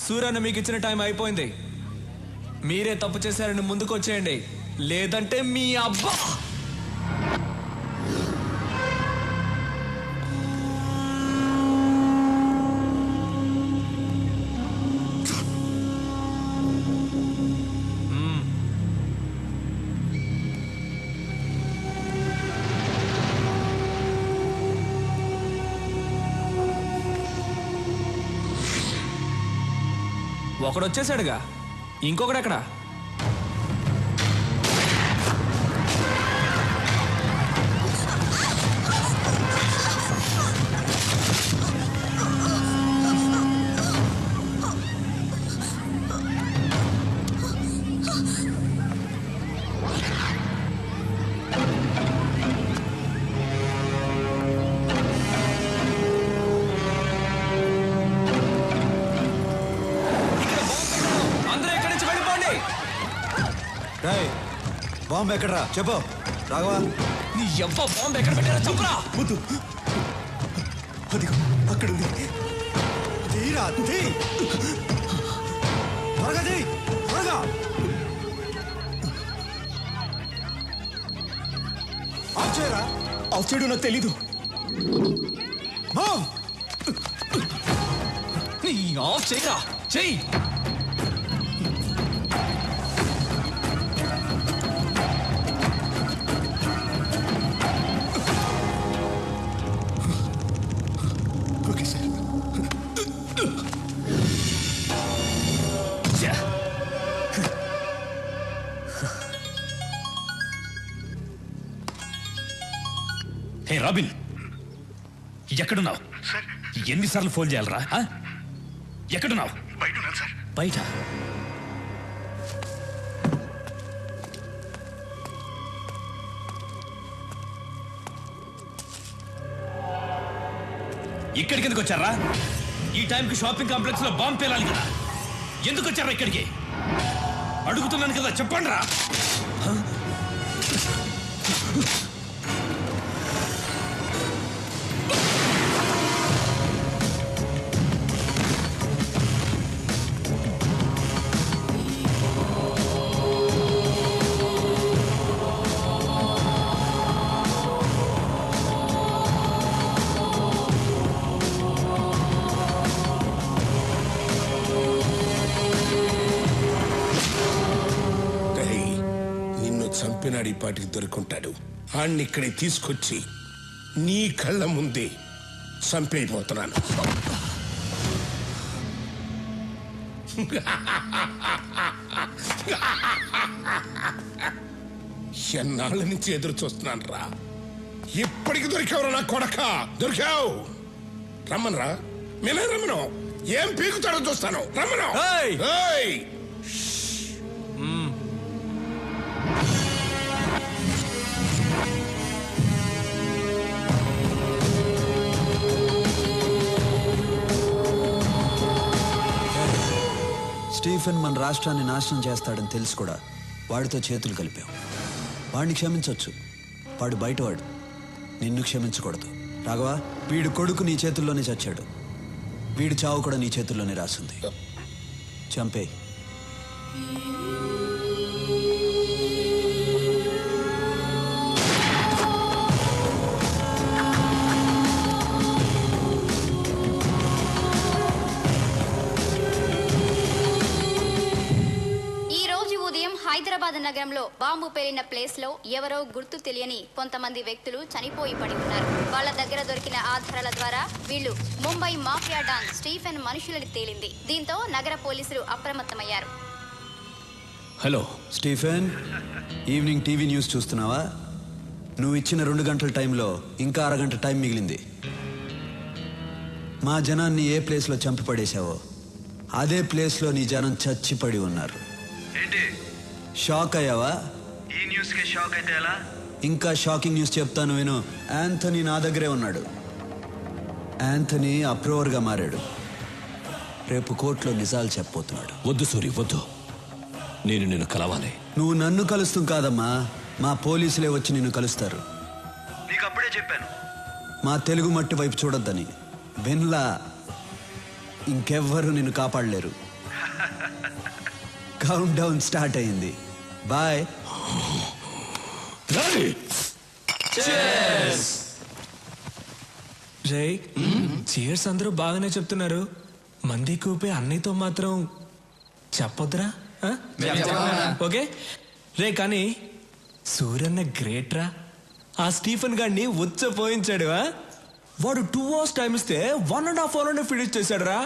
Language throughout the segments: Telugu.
సూర్యన్న మీకు ఇచ్చిన టైం అయిపోయింది. మీరే తప్పు చేశారని ముందుకు వచ్చేయండి, లేదంటే మీ అబ్బా. ఒకడు వచ్చేసాడుగా, ఇంకొకడు ఎక్కడ? బాంబు ఎక్కడరా చెప్పు రాఘవా. నీ ఎవ్వ బాంబు ఎక్కడ పెట్టారా చెప్పురా. వద్దు, అదిగో అక్కడుంది. తీరా త్వరగా తీ, త్వరగా. ఆఫ్ చేయరా. ఆఫ్ చేయడం నాకు తెలీదు. నీ ఆఫ్ చేయరా, చెయ్యి. హే రాబిన్, ఎక్కడున్నావు? ఎన్నిసార్లు ఫోన్ చేయాలరా? ఎక్కడున్నావు? బయట. ఇక్కడికి ఎందుకు వచ్చారా? ఈ టైంకి షాపింగ్ కాంప్లెక్స్ లో బాంబు పేలాలి కదా. ఎందుకు వచ్చారా ఇక్కడికి? అడుగుతున్నాను కదా, చెప్పండి రా. చంపినాడు, ఈ పాటికి దొరుకుంటాడు. ఆణ్ణి ఇక్కడే తీసుకొచ్చి నీ కళ్ళ ముందే చంపైపోతున్నాను. ఎన్నాళ్ళ నుంచి ఎదురు చూస్తున్నాను రా. ఇప్పటికి దొరికావురా నా కొడక, దొరికావు. రమ్మనరా, నేనే రమ్మను. ఏం పీకుతాడో చూస్తాను, రమ్మను. స్టీఫెన్ మన రాష్ట్రాన్ని నాశనం చేస్తాడని తెలుసు కూడా వాడితో చేతులు కలిపాం. వాడిని క్షమించవచ్చు, వాడు బయటవాడు. నిన్ను క్షమించకూడదు రాఘవా. వీడి కొడుకు నీ చేతుల్లోనే చచ్చాడు, వీడి చావు కూడా నీ చేతుల్లోనే రాసింది. చంపే. హైదరాబాద్ నగరంలో బాంబు పేలిన ప్లేస్ లో ఎవరో గుర్తు తెలియని కొంతమంది వ్యక్తులు చనిపోయి పడి ఉన్నారు. వాళ్ళ దగ్గర దొరికిన ఆధారాల ద్వారా వీళ్ళు ముంబై మాఫియా డాన్ స్టీఫెన్ మనుషులని తేలింది. దీంతో నగర పోలీసులు అప్రమత్తమయ్యారు. Hello Stephen, evening TV news చూస్తున్నావా? నువ్వు ఇచ్చిన 2 గంటల టైంలో ఇంకా అరగంట టైం మిగిలింది. మా జనాన్ని ఏ ప్లేస్లో చంపి పడేశావో అదే ప్లేస్లో నీ జనం చచ్చిపడి ఉన్నారు. షాక్ అయ్యావా? ఈ న్యూస్ కి షాక్ అయితే ఎలా? ఇంకా షాకింగ్ న్యూస్ చెప్తాను విను. యాంథనీ నా దగ్గరే ఉన్నాడు. యాంథనీ అప్రూవర్గా మారాడు. రేపు కోర్టులో నిజాలు చెప్పబోతున్నాడు. వద్దు సూరి, వద్దు. నేను నిన్ను కలవాలి. నువ్వు నన్ను కలుస్తూ కాదమ్మా, మా పోలీసులే వచ్చి నిన్ను కలుస్తారు. నీకు అప్పుడే చెప్పాను మా తెలుగు మట్టి వైపు చూడొద్దని. విన్లా ఇంకెవ్వరు నిన్ను కాపాడలేరు. కౌంట్ డౌన్ స్టార్ట్ అయింది. బాయ్. రే చీర్స్ అందరూ బాగానే చెప్తున్నారు. మంది కూపే అన్నయ్యతో మాత్రం చెప్పొద్దురా? ఆ? ఓకే రే. కానీ సూర్యన్న గ్రేట్ రా. ఆ స్టీఫెన్ గాడిని పోయించాడు. వాడు 2 hours టైం ఇస్తే 1.5 hour ఫినిష్ చేశాడు రా.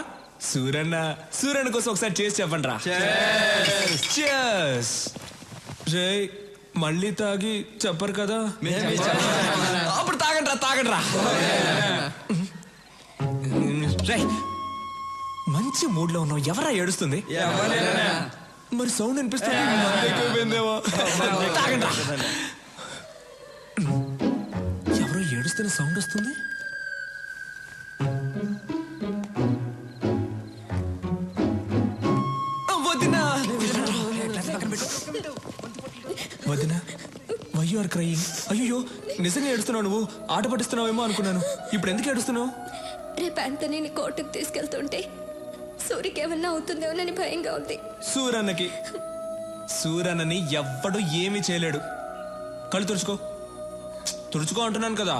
సూర్యన్న కోసం ఒకసారి చేసి చెప్పండి రా. రే మళ్ళీ తాగి చెప్పరు కదా? అప్పుడు తాగండి రా. రే మంచి మూడ్ లో ఉన్నావు. ఎవరా ఏడుస్తుంది? మరి సౌండ్ అనిపిస్తుంది. తాగండి రా. ఎవరో ఏడుస్తున్న సౌండ్ వస్తుంది. వదినా వై యు ఆర్ క్రయింగ్? అయ్యో నిజంగా ఏడుస్తున్నావు నువ్వు? ఆట పట్టిస్తున్నావేమో అనుకున్నాను. ఇప్పుడు ఎందుకు ఏడుస్తున్నావు? రేపు ఆంటనీని కోర్టుకు తీసుకెళ్తుంటే సూరికి ఏమన్నా అవుతుందేమోనని భయంగా ఉంది. సూరన్నని ఎవ్వడు ఏమీ చేయలేడు. కళ్ళు తుడుచుకో అంటున్నాను కదా.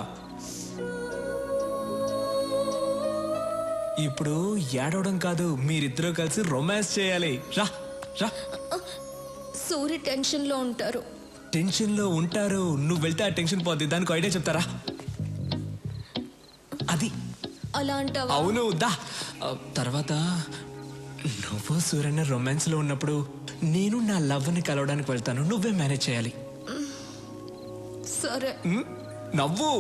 ఇప్పుడు ఏడవడం కాదు, మీరిద్దరూ కలిసి రొమాన్స్ చేయాలి. రా రా. సూరి టెన్షన్ లో ఉంటారు. టెన్షన్ లో ఉంటారు. నువ్వు వెళ్తే ఆ టెన్షన్ పోద్ది. దానికి ఐడియా చెప్తారా? అది అలా అంటావా? అవును దా. తర్వాత నువ్వు సూర్యన్న రొమాన్స్ లో ఉన్నప్పుడు నేను నా లవ్ ని కలవడానికి వెళ్తాను. నువ్వే మేనేజ్ చేయాలి. సరే. నవ్వు.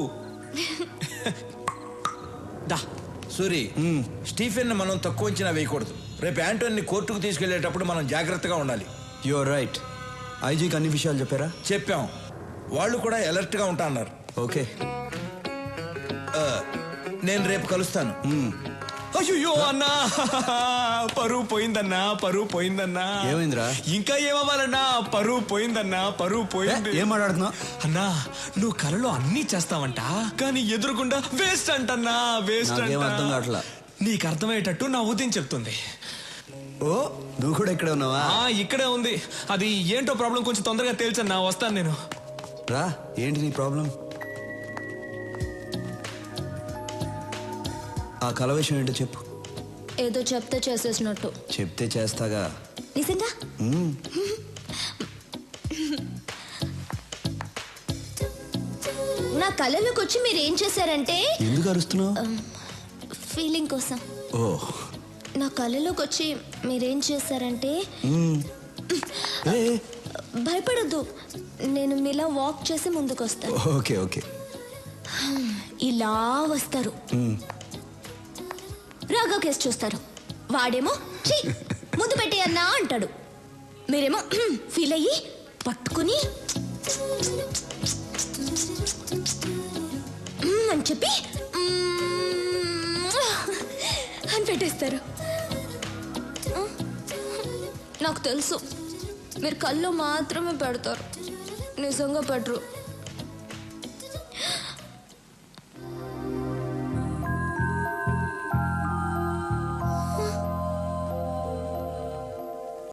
దా. సూరి, స్టీఫెన్ మనం తక్కువ అంచనా వేయకూడదు. రేపు యాంటోని కోర్టుకు తీసుకెళ్లేటప్పుడు మనం జాగ్రత్తగా ఉండాలి. You are right. ఐజీకి అన్ని విషయాలు చెప్పారా? చెప్పాం. వాళ్ళు కూడా అలర్ట్ గా ఉంటా అన్నారు. ఓకే. నేను రేపు కలుస్తాను. అయ్యో అన్నా, పరువు పోయిందన్నా. ఏమైందిరా? ఇంకా ఏమవ్వాలన్నా? పరువు పోయింది. ఏం మాట్లాడుతున్నావు అన్నా? నువ్వు కలలో అన్నీ చేస్తావంట, కానీ ఎదురుకుండా వేస్ట్ అంటన్నా. వేస్ట్ నాకేం అర్థం కావట్లా. నీకు అర్థమయ్యేటట్టు నా ఉదయం చెప్తుంది. ఓ నువ్వు కూడా ఇక్కడే ఉన్నావా? ఇక్కడే ఉంది. అది ఏంటో ప్రాబ్లం కొంచెం తొందరగా తేల్చన్నా. వస్తాను నేను. రా. ఏంటి నీ ప్రాబ్లం? ఆ కల విషయం ఏంటో చెప్పు. ఏదో చెప్తే చేసేసినట్టు. చెప్తే చేస్తాగా. నిజంగా? నా కళలోకి వచ్చి మీరు ఏం చేశారంటే. ఎందుకు అరుస్తున్నావు? ఫీలింగ్ కోసం. ఓ. నా కళలోకి వచ్చి మీరేం చేశారంటే. భయపడద్దు, నేను మీలా వాక్ చేసి ముందుకు వస్తాను. Okay okay. ఇలా వస్తారు. రాఘవ్ కేసు చూస్తారు. వాడేమో ఛీ ముందు పెట్టేయన్నా అంటాడు. మీరేమో ఫీల్ అయ్యి పట్టుకుని అని చెప్పి అని పెట్టేస్తారు. నాకు తెలుసు మీరు కళ్ళు మాత్రమే పెడతారు, నిజంగా పెట్టరు.